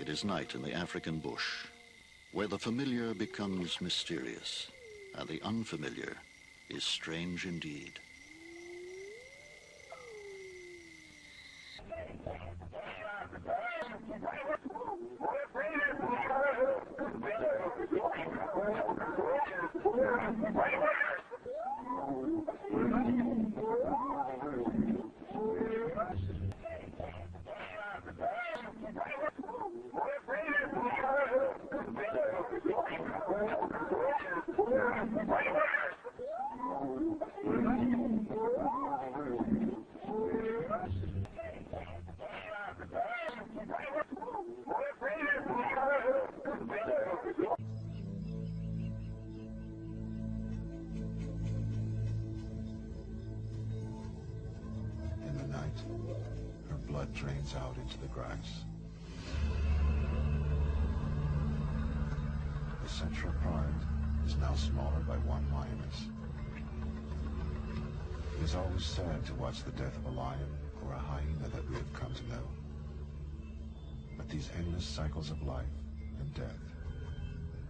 It is night in the African bush, where the familiar becomes mysterious, and the unfamiliar is strange indeed. In the night, her blood drains out into the grass. The central pride is now smaller by one lioness. It is always sad to watch the death of a lion or a hyena that we have come to know. But these endless cycles of life and death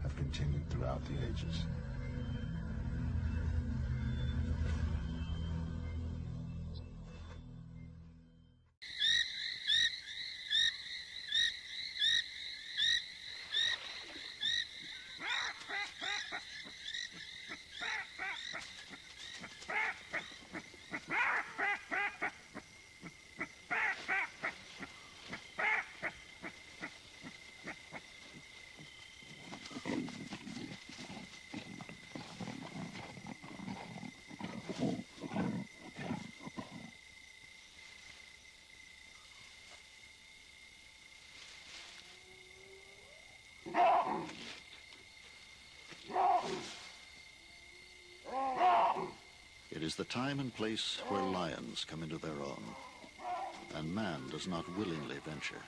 have continued throughout the ages. It is the time and place where lions come into their own, and man does not willingly venture.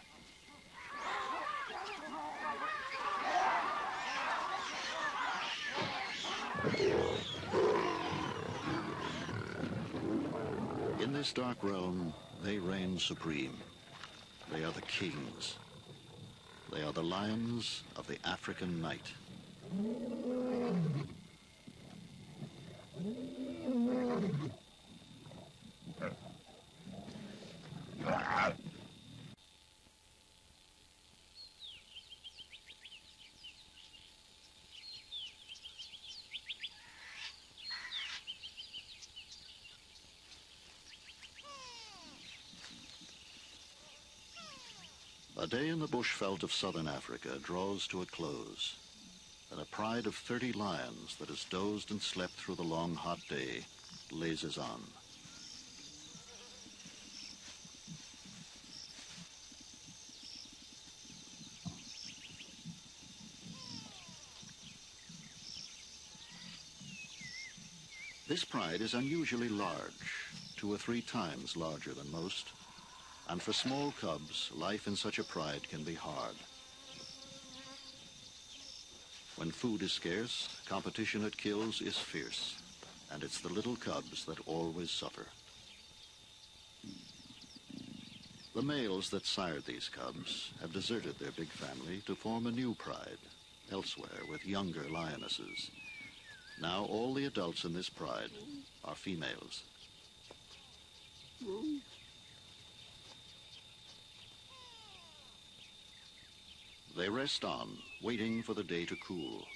In this dark realm, they reign supreme. They are the kings. They are the lions of the African night. A day in the bushveld of southern Africa draws to a close, and a pride of 30 lions that has dozed and slept through the long hot day lazes on. This pride is unusually large, 2 or 3 times larger than most, and for small cubs, life in such a pride can be hard. When food is scarce, competition at kills is fierce, and it's the little cubs that always suffer. The males that sired these cubs have deserted their big family to form a new pride, elsewhere with younger lionesses. Now all the adults in this pride are females. They rest on, waiting for the day to cool.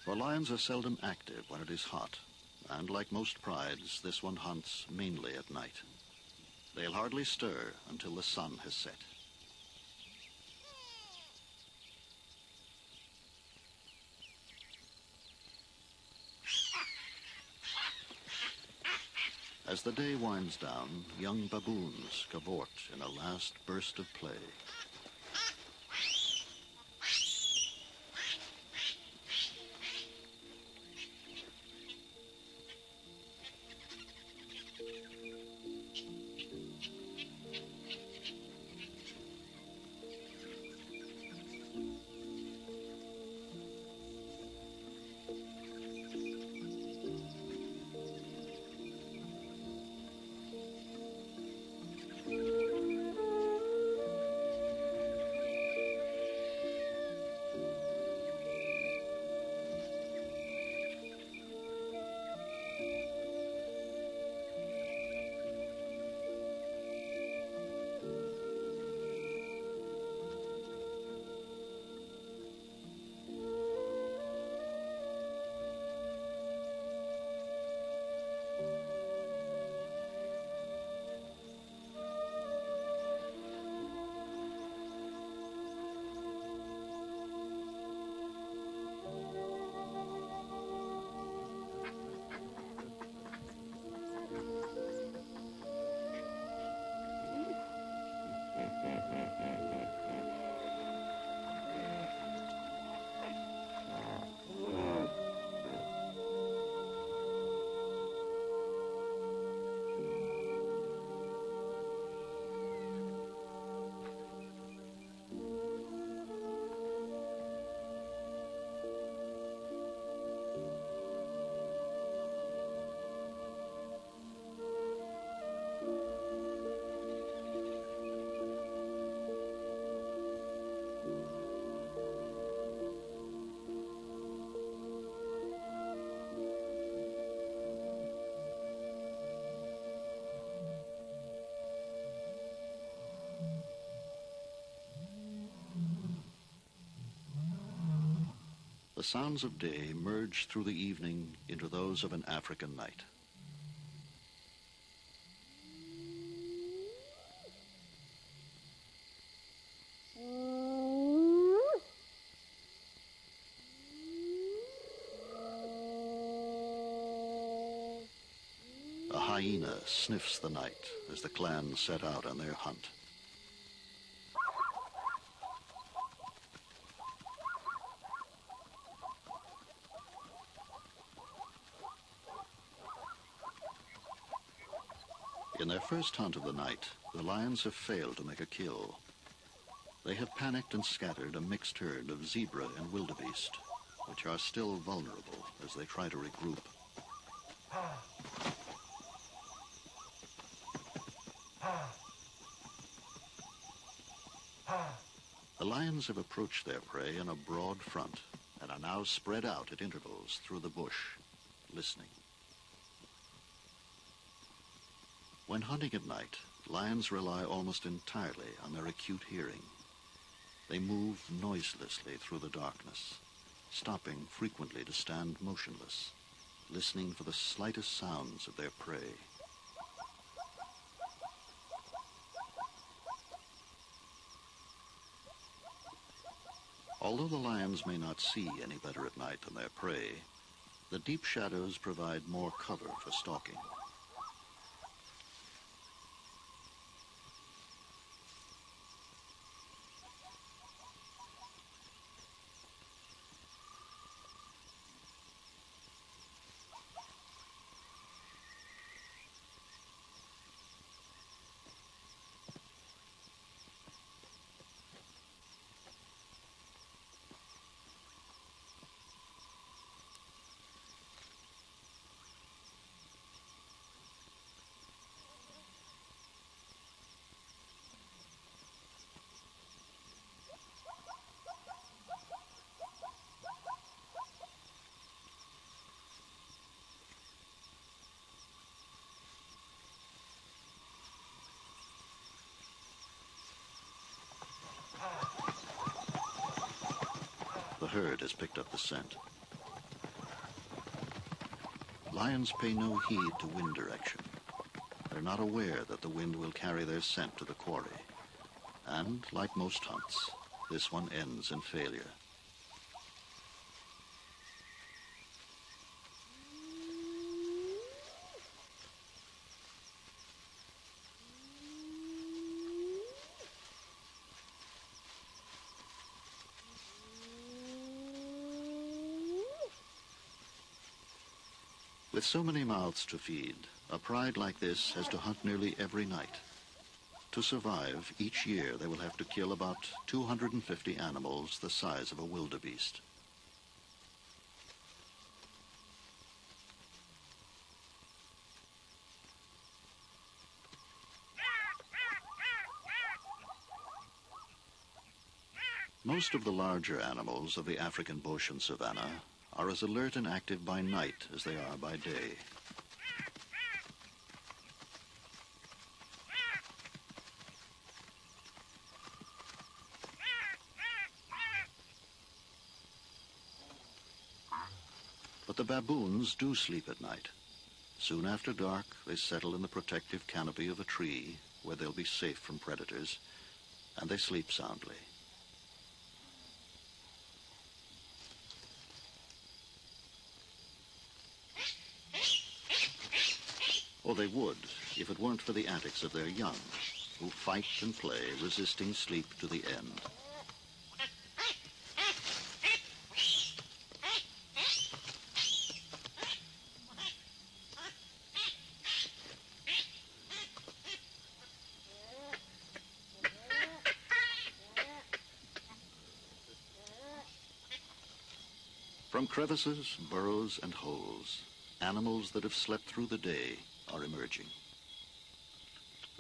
For lions are seldom active when it is hot, and like most prides, this one hunts mainly at night. They'll hardly stir until the sun has set. As the day winds down, young baboons cavort in a last burst of play. The sounds of day merge through the evening into those of an African night. A hyena sniffs the night as the clan set out on their hunt. In their first hunt of the night, the lions have failed to make a kill. They have panicked and scattered a mixed herd of zebra and wildebeest, which are still vulnerable as they try to regroup. The lions have approached their prey in a broad front and are now spread out at intervals through the bush, listening. When hunting at night, lions rely almost entirely on their acute hearing. They move noiselessly through the darkness, stopping frequently to stand motionless, listening for the slightest sounds of their prey. Although the lions may not see any better at night than their prey, the deep shadows provide more cover for stalking. The herd has picked up the scent. Lions pay no heed to wind direction. They're not aware that the wind will carry their scent to the quarry. And, like most hunts, this one ends in failure. With so many mouths to feed, a pride like this has to hunt nearly every night. To survive, each year they will have to kill about 250 animals the size of a wildebeest. Most of the larger animals of the African bush and savanna are as alert and active by night as they are by day. But the baboons do sleep at night. Soon after dark, they settle in the protective canopy of a tree where they'll be safe from predators, and they sleep soundly. Or they would, if it weren't for the antics of their young, who fight and play, resisting sleep to the end. From crevices, burrows, and holes, animals that have slept through the day are emerging.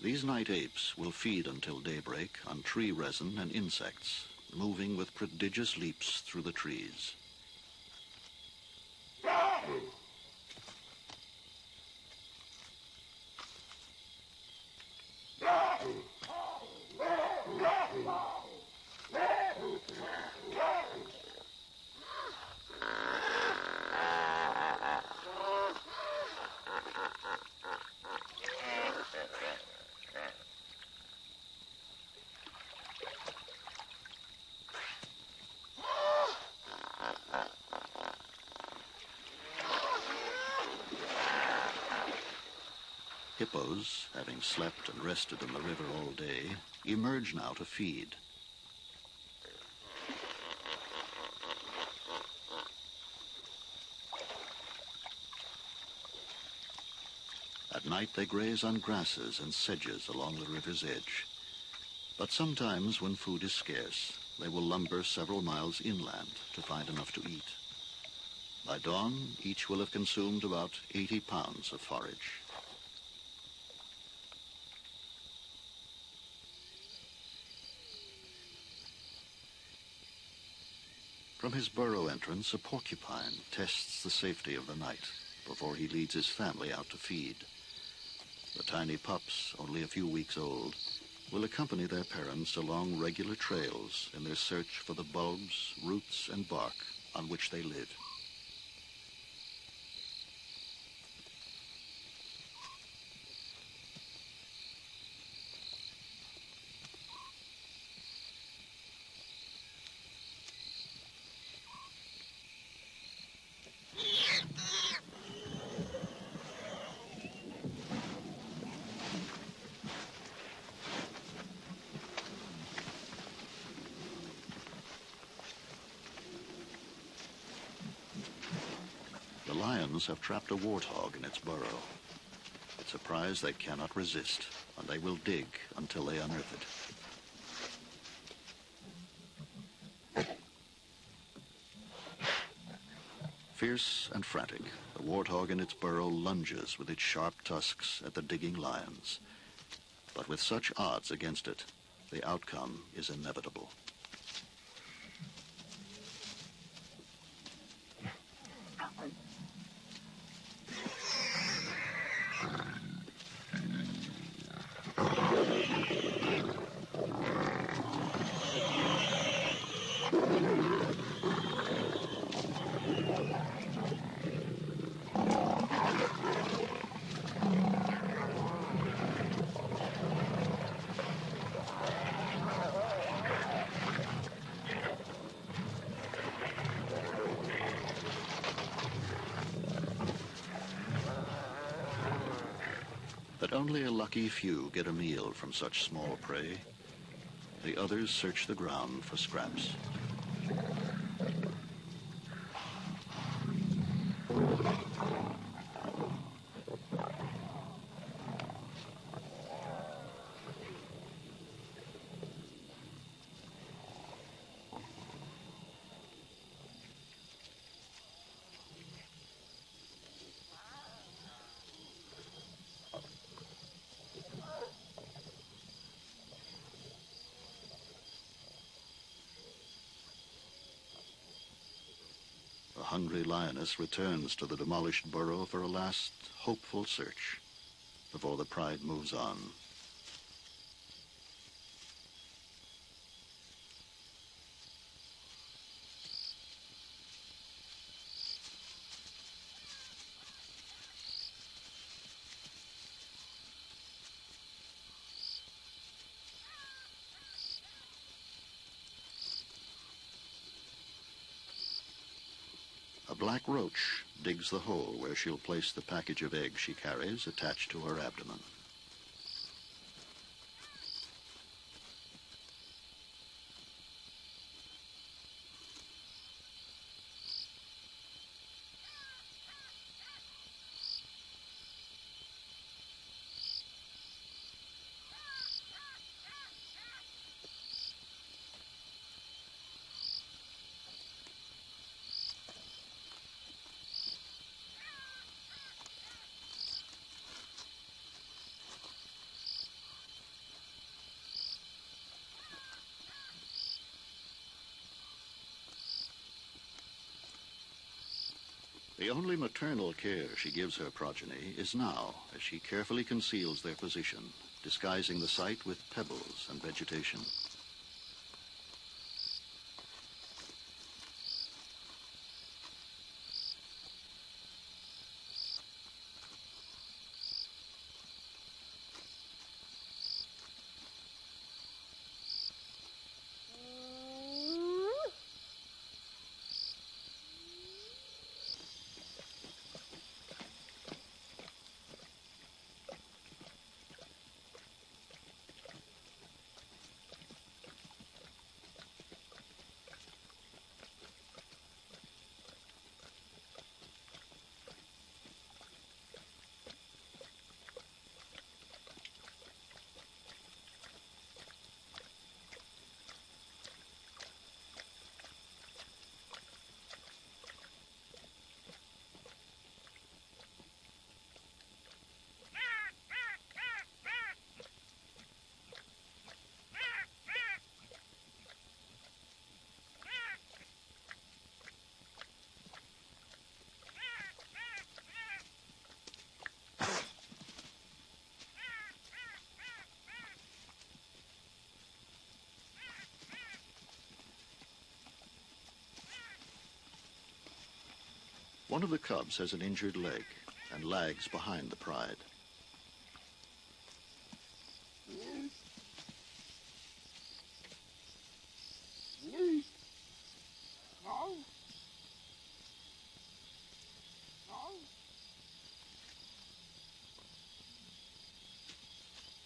These night apes will feed until daybreak on tree resin and insects, moving with prodigious leaps through the trees. Hippos, having slept and rested in the river all day, emerge now to feed. At night they graze on grasses and sedges along the river's edge. But sometimes, when food is scarce, they will lumber several miles inland to find enough to eat. By dawn, each will have consumed about 80 pounds of forage. From his burrow entrance, a porcupine tests the safety of the night before he leads his family out to feed. The tiny pups, only a few weeks old, will accompany their parents along regular trails in their search for the bulbs, roots, and bark on which they live. The lions have trapped a warthog in its burrow. It's a prize they cannot resist, and they will dig until they unearth it. Fierce and frantic, the warthog in its burrow lunges with its sharp tusks at the digging lions. But with such odds against it, the outcome is inevitable. But only a lucky few get a meal from such small prey. The others search the ground for scraps. The hungry lioness returns to the demolished burrow for a last hopeful search before the pride moves on. A black roach digs the hole where she'll place the package of eggs she carries attached to her abdomen. The only maternal care she gives her progeny is now, as she carefully conceals their position, disguising the site with pebbles and vegetation. One of the cubs has an injured leg and lags behind the pride.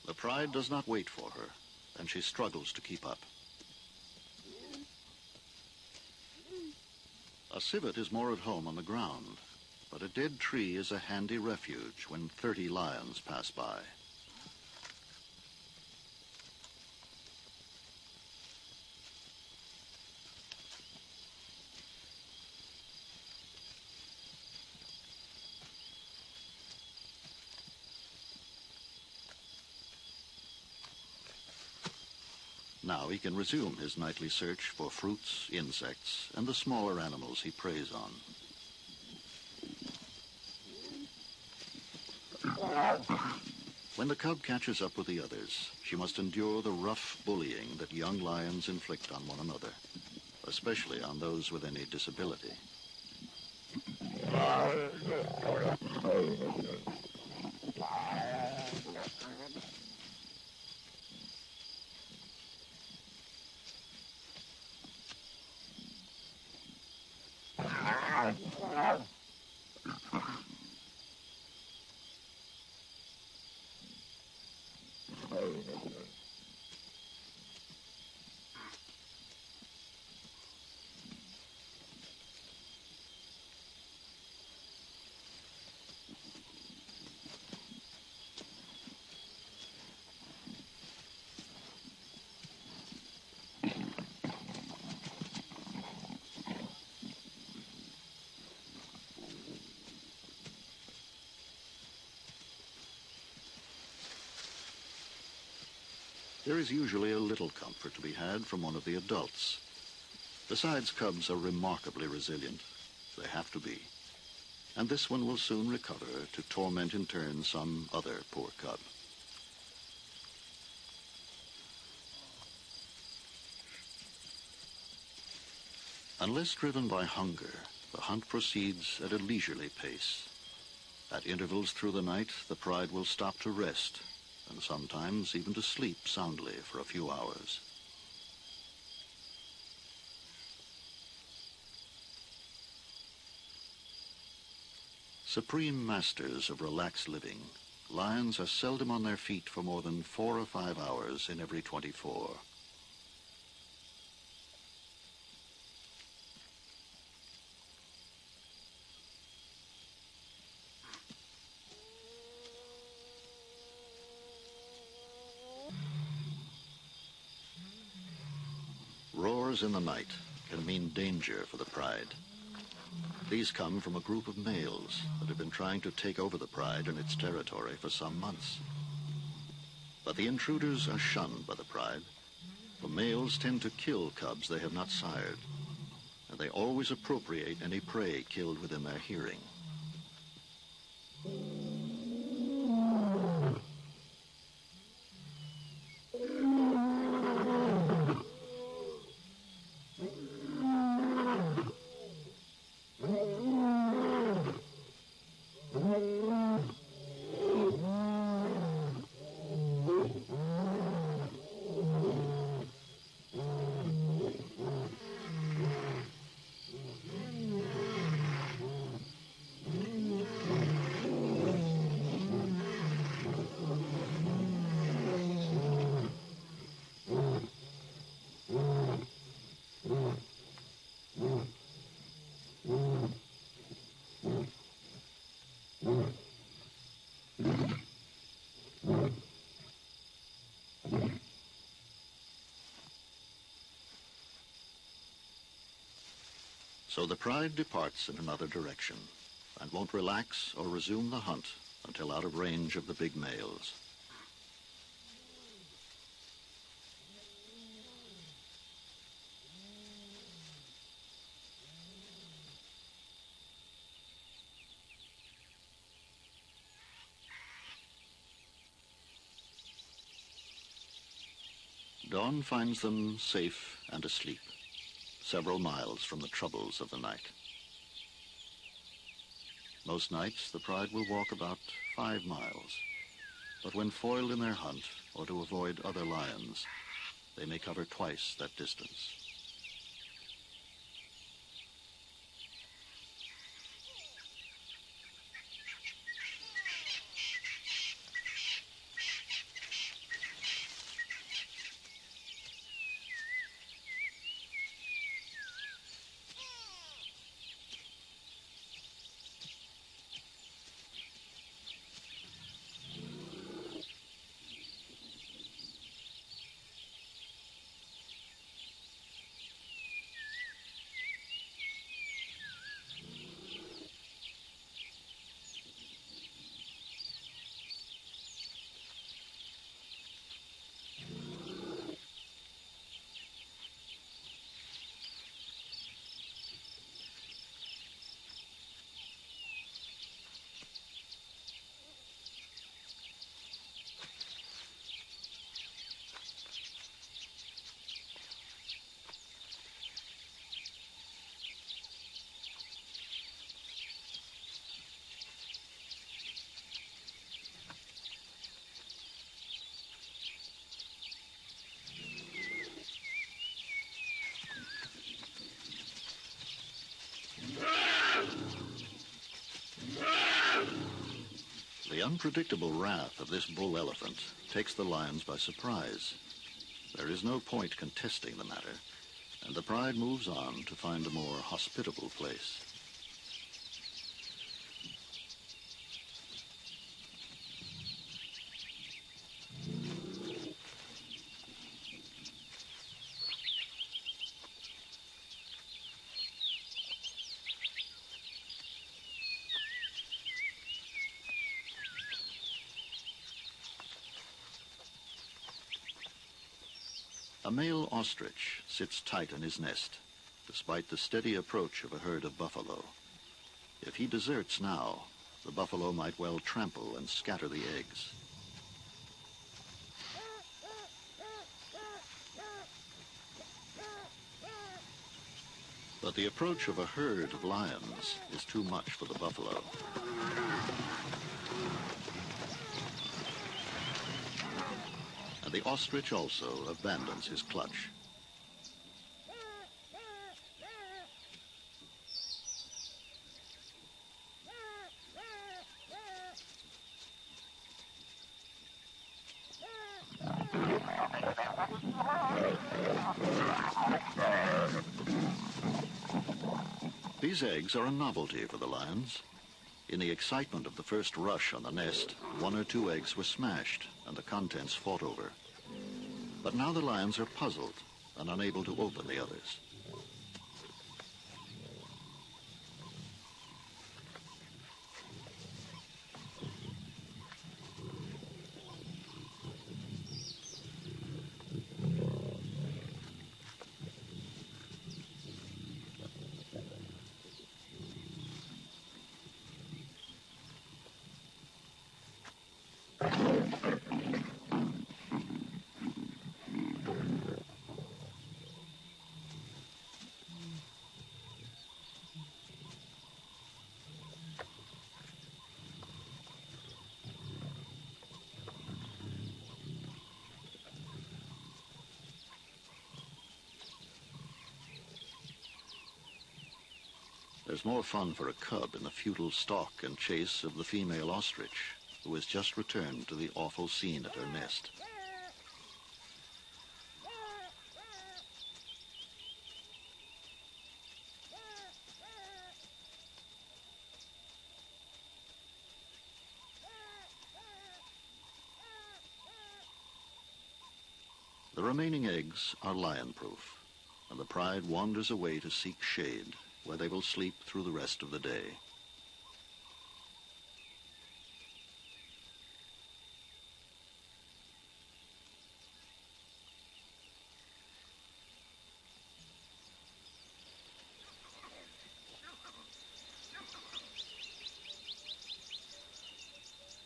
The pride does not wait for her, and she struggles to keep up. A civet is more at home on the ground, but a dead tree is a handy refuge when 30 lions pass by. Now he can resume his nightly search for fruits, insects, and the smaller animals he preys on. When the cub catches up with the others, she must endure the rough bullying that young lions inflict on one another, especially on those with any disability. There is usually a little comfort to be had from one of the adults. Besides, cubs are remarkably resilient. They have to be. And this one will soon recover to torment in turn some other poor cub. Unless driven by hunger, the hunt proceeds at a leisurely pace. At intervals through the night, the pride will stop to rest, and sometimes even to sleep soundly for a few hours. Supreme masters of relaxed living, lions are seldom on their feet for more than 4 or 5 hours in every 24. Roars in the night can mean danger for the pride. These come from a group of males that have been trying to take over the pride in its territory for some months. But the intruders are shunned by the pride. The males tend to kill cubs they have not sired, and they always appropriate any prey killed within their hearing. So the pride departs in another direction and won't relax or resume the hunt until out of range of the big males. Dawn finds them safe and asleep, several miles from the troubles of the night. Most nights, the pride will walk about 5 miles. But when foiled in their hunt, or to avoid other lions, they may cover twice that distance. The unpredictable wrath of this bull elephant takes the lions by surprise. There is no point contesting the matter, and the pride moves on to find a more hospitable place. A male ostrich sits tight in his nest, despite the steady approach of a herd of buffalo. If he deserts now, the buffalo might well trample and scatter the eggs. But the approach of a herd of lions is too much for the buffalo. And the ostrich also abandons his clutch. These eggs are a novelty for the lions. In the excitement of the first rush on the nest, 1 or 2 eggs were smashed and the contents fought over. But now the lions are puzzled and unable to open the others. There's more fun for a cub in the futile stalk and chase of the female ostrich, who has just returned to the awful scene at her nest. The remaining eggs are lion-proof, and the pride wanders away to seek shade, where they will sleep through the rest of the day.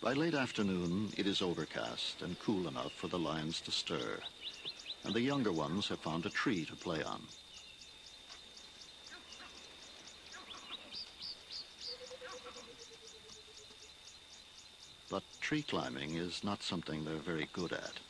By late afternoon, it is overcast and cool enough for the lions to stir, and the younger ones have found a tree to play on. tree climbing is not something they're very good at.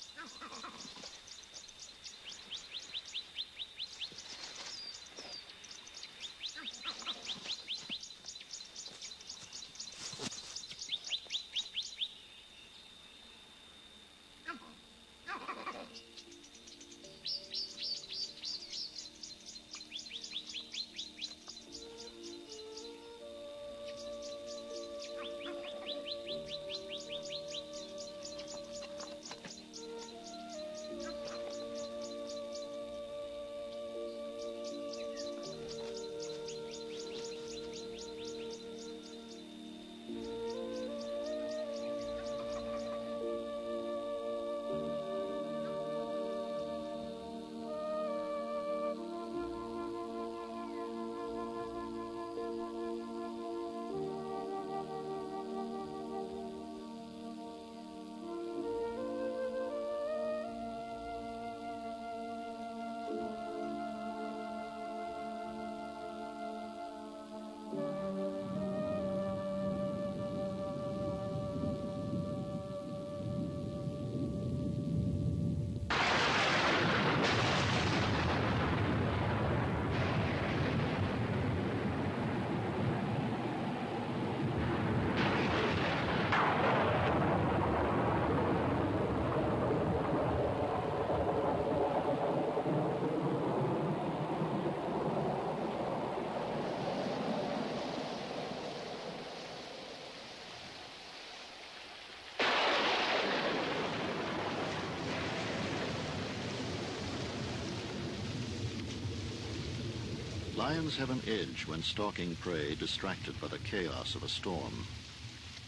Lions have an edge when stalking prey distracted by the chaos of a storm.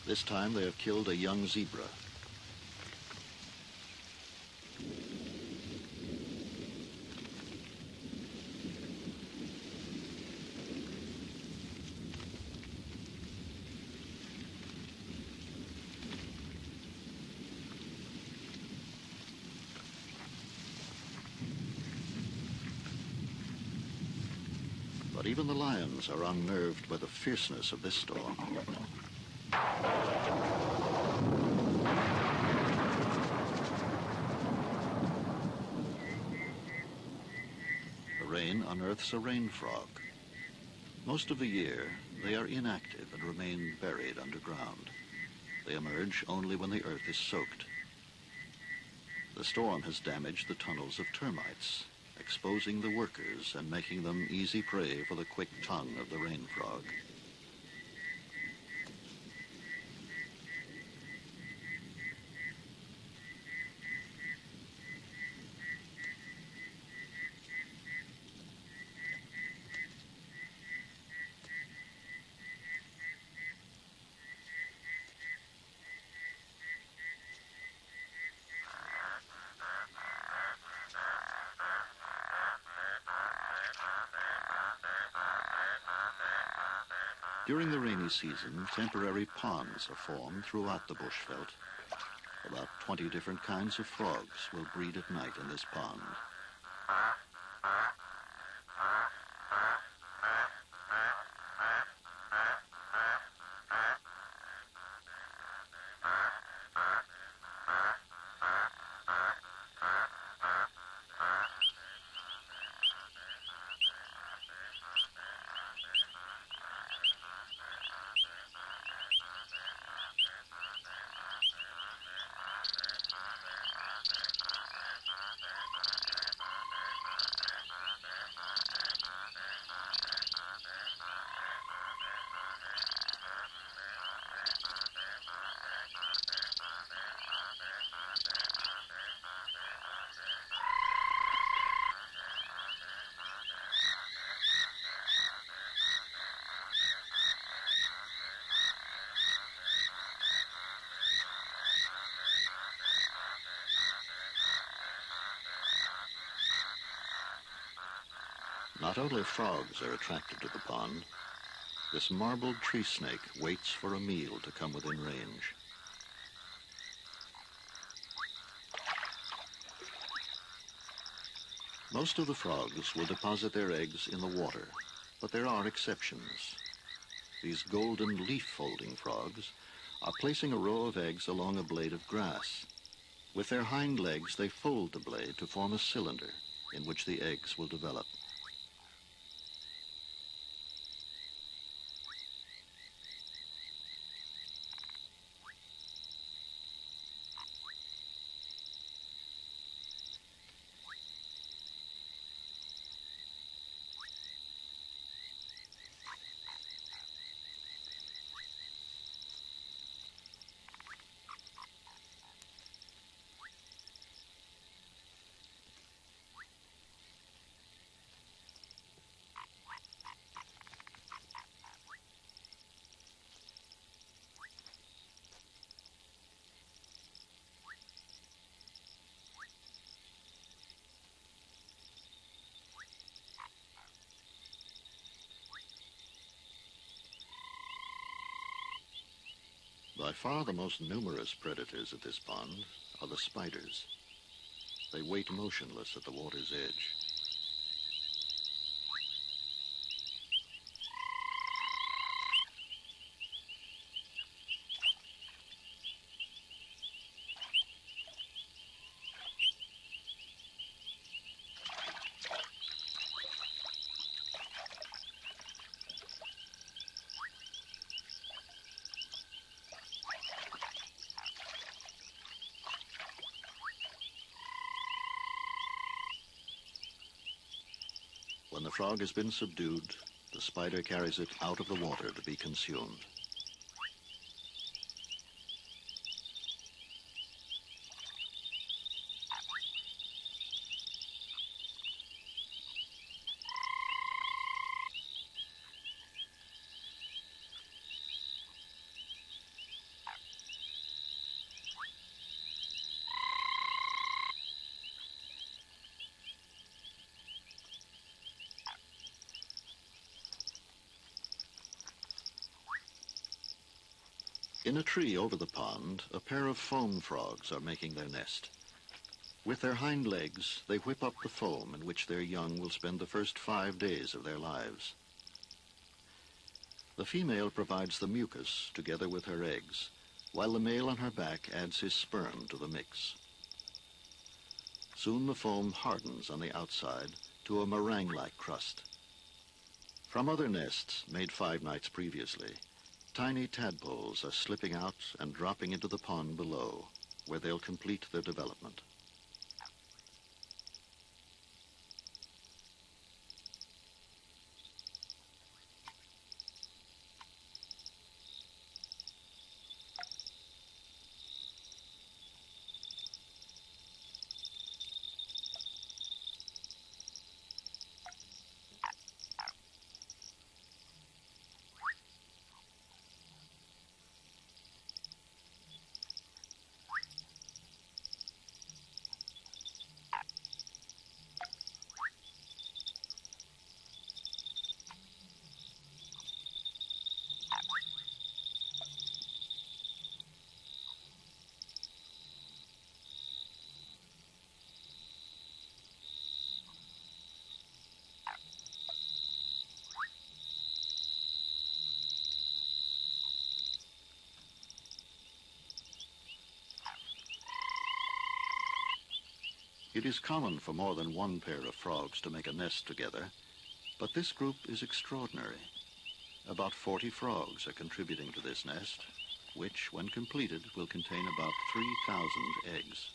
This time they have killed a young zebra. But even the lions are unnerved by the fierceness of this storm. The rain unearths a rain frog. Most of the year, they are inactive and remain buried underground. They emerge only when the earth is soaked. The storm has damaged the tunnels of termites, exposing the workers and making them easy prey for the quick tongue of the rain frog. During the rainy season, temporary ponds are formed throughout the bushveld. About 20 different kinds of frogs will breed at night in this pond. Not only frogs are attracted to the pond, this marbled tree snake waits for a meal to come within range. Most of the frogs will deposit their eggs in the water, but there are exceptions. These golden leaf-folding frogs are placing a row of eggs along a blade of grass. With their hind legs, they fold the blade to form a cylinder in which the eggs will develop. By far the most numerous predators at this pond are the spiders. They wait motionless at the water's edge. When the frog has been subdued, the spider carries it out of the water to be consumed. In a tree over the pond, a pair of foam frogs are making their nest. With their hind legs, they whip up the foam in which their young will spend the first 5 days of their lives. The female provides the mucus together with her eggs, while the male on her back adds his sperm to the mix. Soon the foam hardens on the outside to a meringue-like crust. From other nests made 5 nights previously, tiny tadpoles are slipping out and dropping into the pond below, where they'll complete their development. It is common for more than one pair of frogs to make a nest together, but this group is extraordinary. About 40 frogs are contributing to this nest, which, when completed, will contain about 3,000 eggs.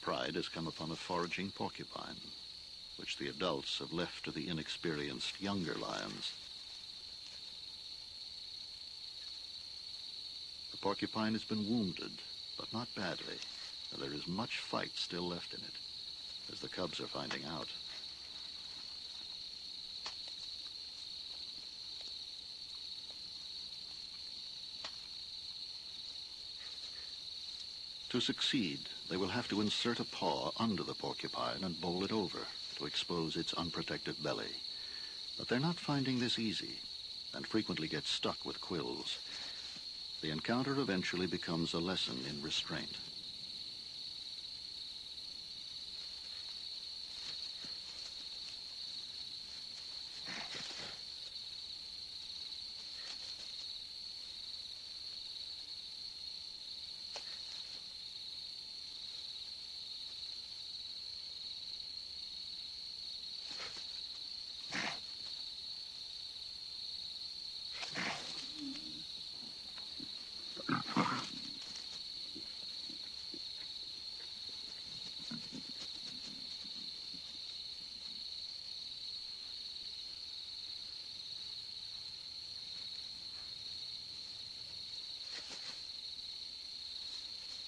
pride has come upon a foraging porcupine, which the adults have left to the inexperienced younger lions. The porcupine has been wounded, but not badly, and there is much fight still left in it, as the cubs are finding out. To succeed, they will have to insert a paw under the porcupine and bowl it over to expose its unprotected belly. But they're not finding this easy, and frequently get stuck with quills. The encounter eventually becomes a lesson in restraint.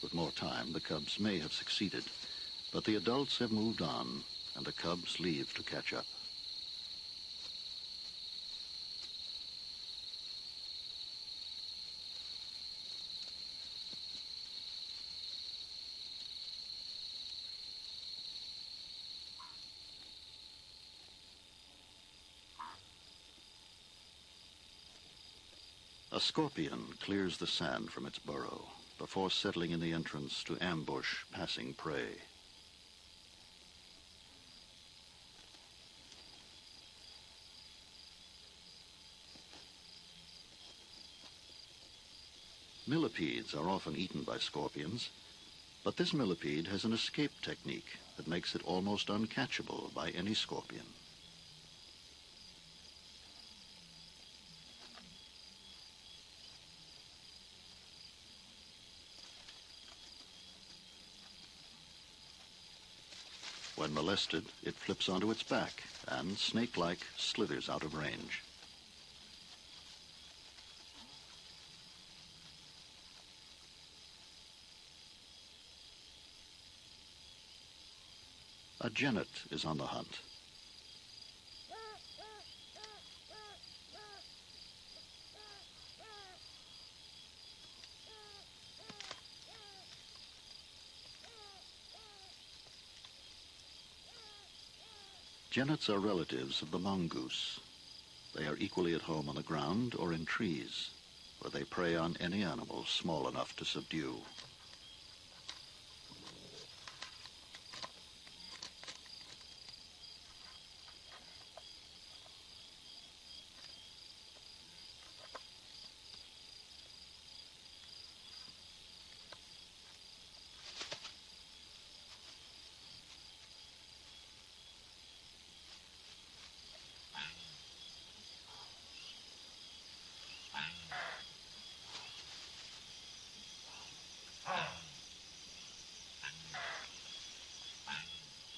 With more time, the cubs may have succeeded, but the adults have moved on, and the cubs leave to catch up. A scorpion clears the sand from its burrow before settling in the entrance to ambush passing prey. Millipedes are often eaten by scorpions, but this millipede has an escape technique that makes it almost uncatchable by any scorpion. When molested, it flips onto its back and, snake-like, slithers out of range. A genet is on the hunt. Genets are relatives of the mongoose. They are equally at home on the ground or in trees, where they prey on any animal small enough to subdue.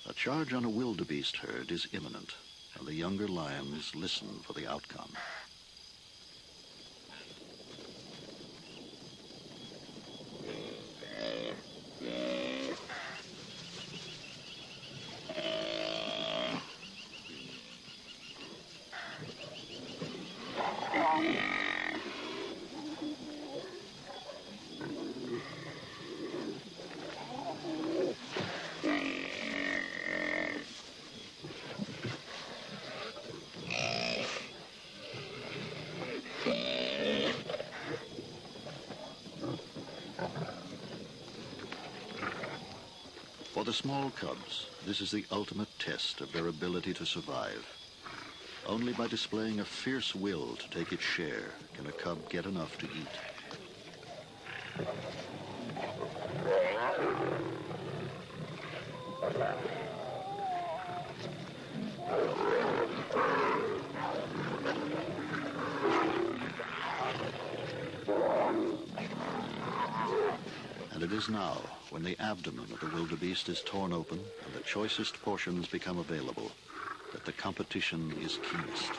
A charge on a wildebeest herd is imminent, and the younger lions listen for the outcome. For the small cubs, this is the ultimate test of their ability to survive. Only by displaying a fierce will to take its share can a cub get enough to eat. And it is now, when the abdomen of the wildebeest is torn open and the choicest portions become available, that the competition is keenest.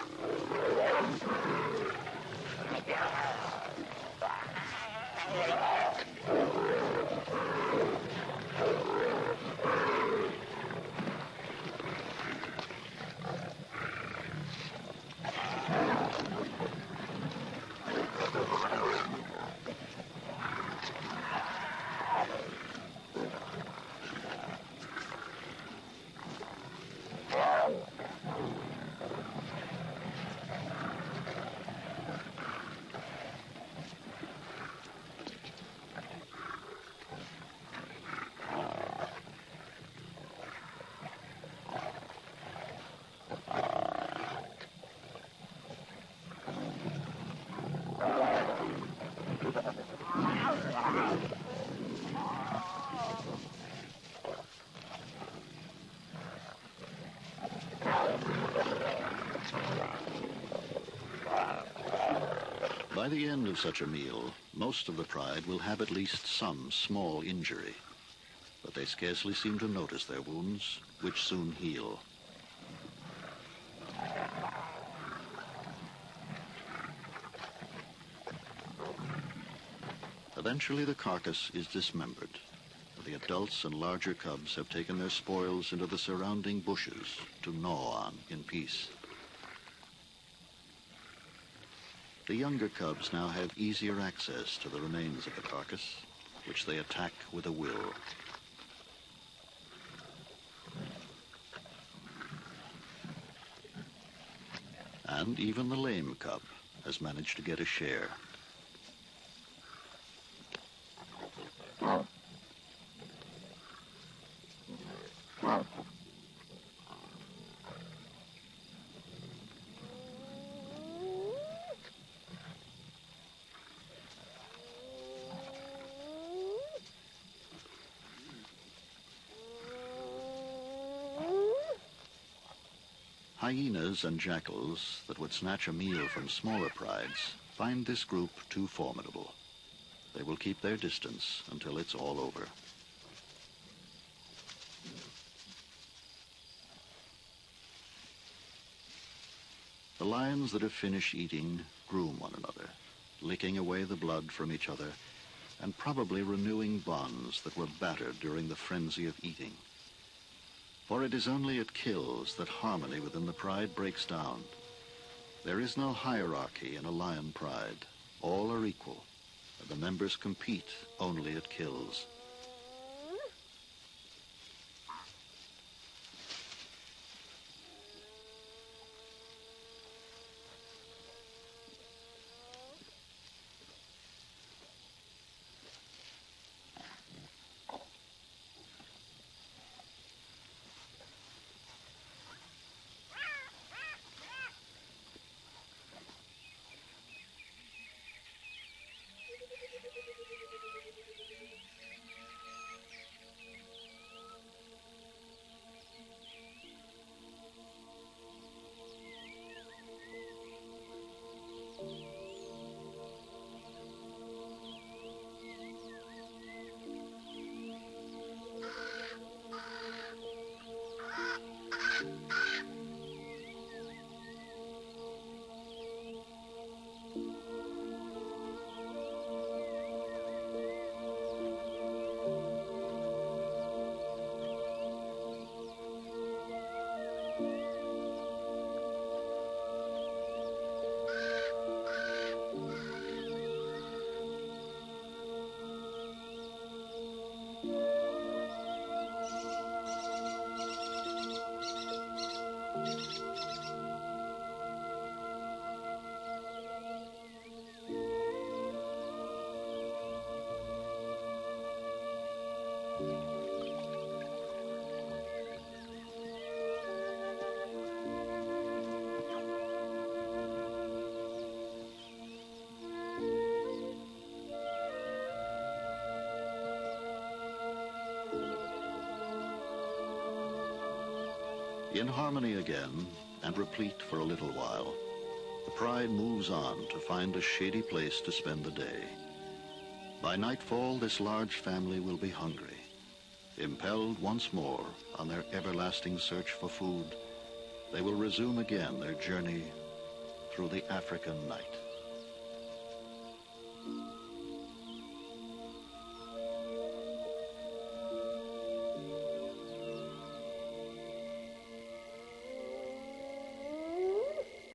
By the end of such a meal, most of the pride will have at least some small injury, but they scarcely seem to notice their wounds, which soon heal. Eventually the carcass is dismembered. The adults and larger cubs have taken their spoils into the surrounding bushes to gnaw on in peace. The younger cubs now have easier access to the remains of the carcass, which they attack with a will. And even the lame cub has managed to get a share. Hyenas and jackals that would snatch a meal from smaller prides find this group too formidable. They will keep their distance until it's all over. The lions that have finished eating groom one another, licking away the blood from each other, and probably renewing bonds that were battered during the frenzy of eating. For it is only at kills that harmony within the pride breaks down. There is no hierarchy in a lion pride. All are equal, and the members compete only at kills. In harmony again, and replete for a little while, the pride moves on to find a shady place to spend the day. By nightfall, this large family will be hungry. Impelled once more on their everlasting search for food, they will resume again their journey through the African night.